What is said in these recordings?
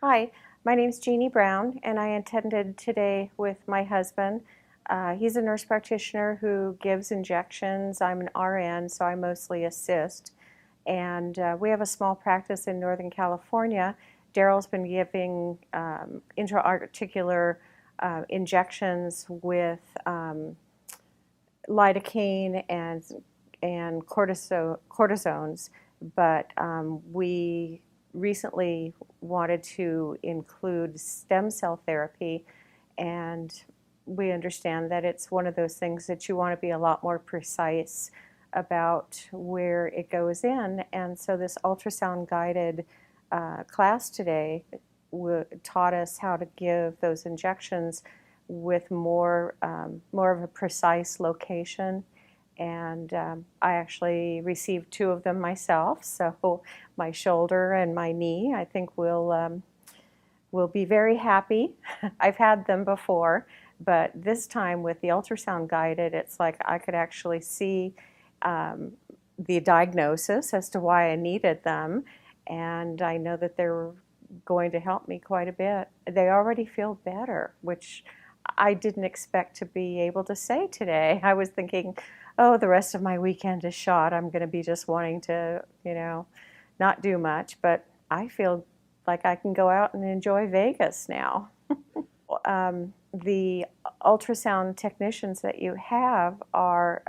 Hi, my name's Jeannie Brown, and I attended today with my husband. He's a nurse practitioner who gives injections. I'm an RN, so I mostly assist. And we have a small practice in Northern California. Daryl's been giving intra-articular injections with lidocaine and cortisones, but we recently wanted to include stem cell therapy, and we understand that it's one of those things that you want to be a lot more precise about where it goes in. And so this ultrasound guided class today taught us how to give those injections with more of a precise location. And I actually received two of them myself, so my shoulder and my knee, I think will be very happy. I've had them before, but this time with the ultrasound guided, it's like I could actually see the diagnosis as to why I needed them, and I know that they're going to help me quite a bit. They already feel better, which I didn't expect to be able to say today. I was thinking, oh, the rest of my weekend is shot. I'm going to be just wanting to, not do much, but I feel like I can go out and enjoy Vegas now. The ultrasound technicians that you have are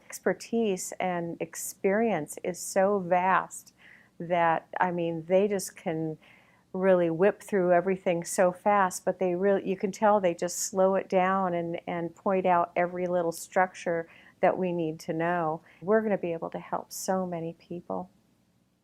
expertise and experience is so vast that, I mean, they just can really whip through everything so fast, but you can tell they just slow it down and point out every little structure that we need to know. We're going to be able to help so many people.